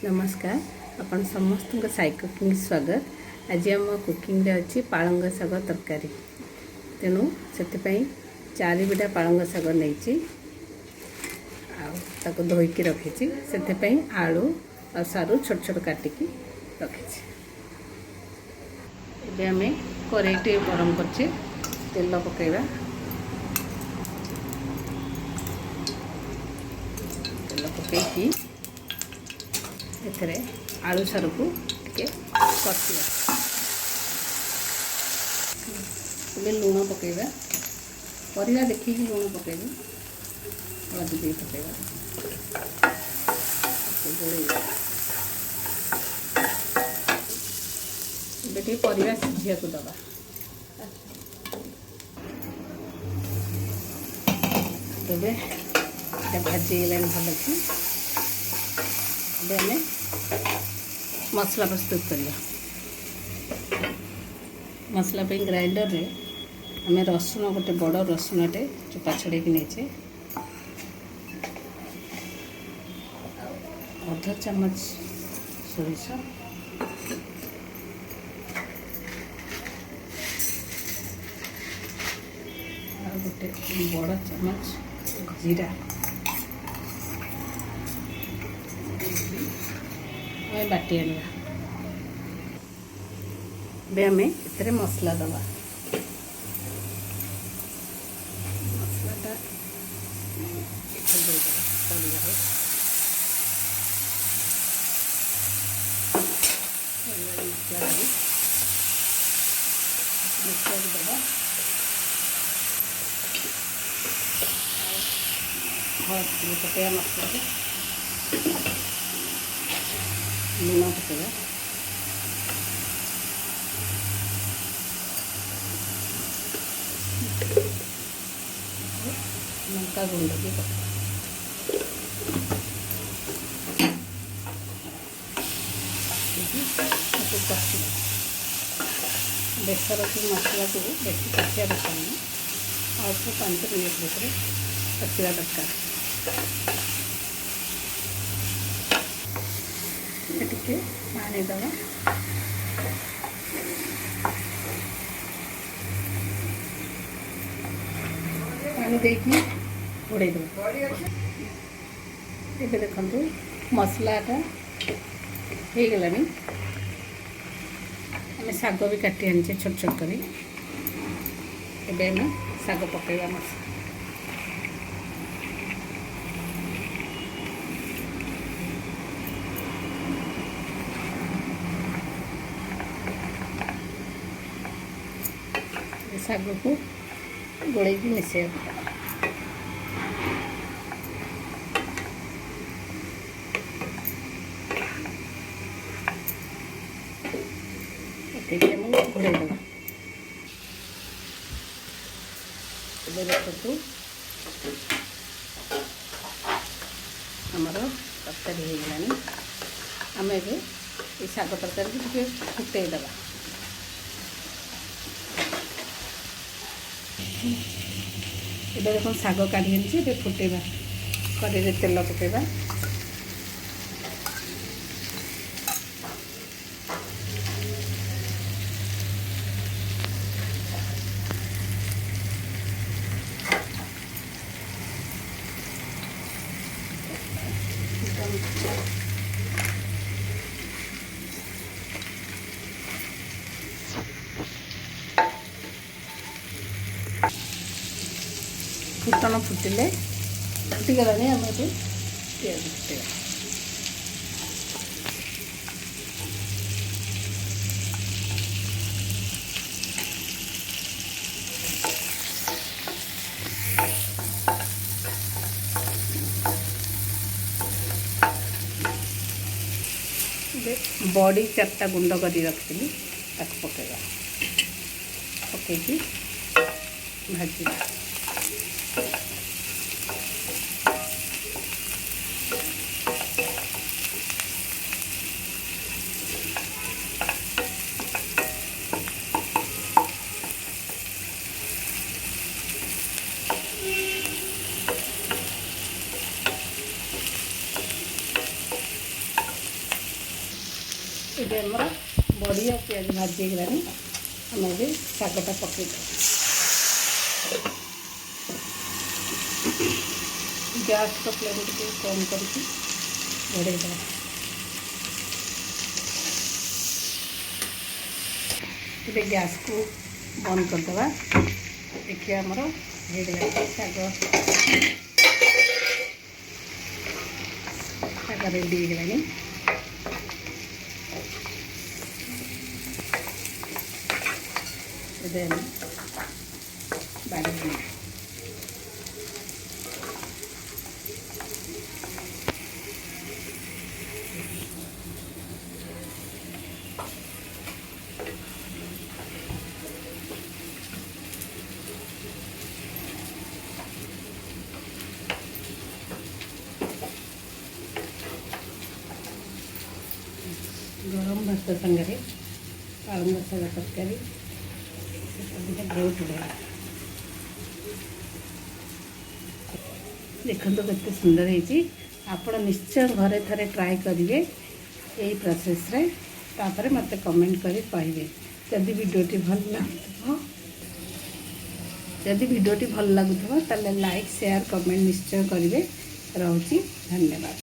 नमस्कार अपन समस्त को साई कुकिंग स्वागत। आज आम कुकिंग अच्छी पालंग शाग तरकारी तेणु से 4 बिटा पालंग शाग नहीं धोईकी रखी से आलू और सारू छोट छोट काटिकी रखी। आम कड़े गरम कर तेल पकेबा तेल पकईकी एथरे आलू सारू को टिके कषिया लुण पकेबा परिया देखिए लुण पकेबा हल्दी भी पकेबा गोटे परिया सिझिया को दबा तेरे भाजी गलानी भल की आम मसला प्रस्तुत करिया। मसला पे ग्राइंडर रे आम रसुण गोटे बड़ रसुणटे चोपा छड़े नहीं अध चामच सोरिष गोटे बड़ चामच जीरा बाटी आने आम इतने मसला दबा मसलाटा मिक्सर दबा हल्दी पकड़ा मसला लुण पकड़ा लंका गुंड भी पकड़ा कषि बेसर की मसला को बेस कषिया दरकार नहीं अल्प 5 मिनट भितर कषिया दरकार टिके पानी दवा पानी देकी घोड़े दे देखु मसलाटा हो गलानी आम शाग भी काटी आनी छोट छोट करी एबे शाग पकेबा मसला शाग को गोल मिसे घोड़े दबा देखु आमर तरकारी हो गलानी आम ए शाग तरकारी टे फुटे दबा ये देख शाग काढ़ी फुटेबा कड़े तेल पकेबा फुटन फुटिले फुटिगलानी आम ये पियाज फुटेगा बड़ी 4टा गुंड कर रखी पकेगा पकईकी भाजी ये आमर बड़ी और पियाज भाजी गलानी आम ये शागटा पकईद गैस फ्लेम टे कम करके घोड़े ये गैस को बंद करदे देखिए आमर हो शाग शाग रेडी होगलानी बाड़ी गरम भात संगे पालंग शाग तरकारी बहुत बढ़िया देखो केते सुंदर है। आपण निश्चय घरे थरे ट्राई करेंगे यही प्रोसेस रे तापर मत कमेंट करी कहिबे जदि वीडियोटी भल लागुथबो जदि वीडियोटी भल लागुथबो ताले लाइक शेयर कमेंट निश्चय करेंगे। रहूची धन्यवाद।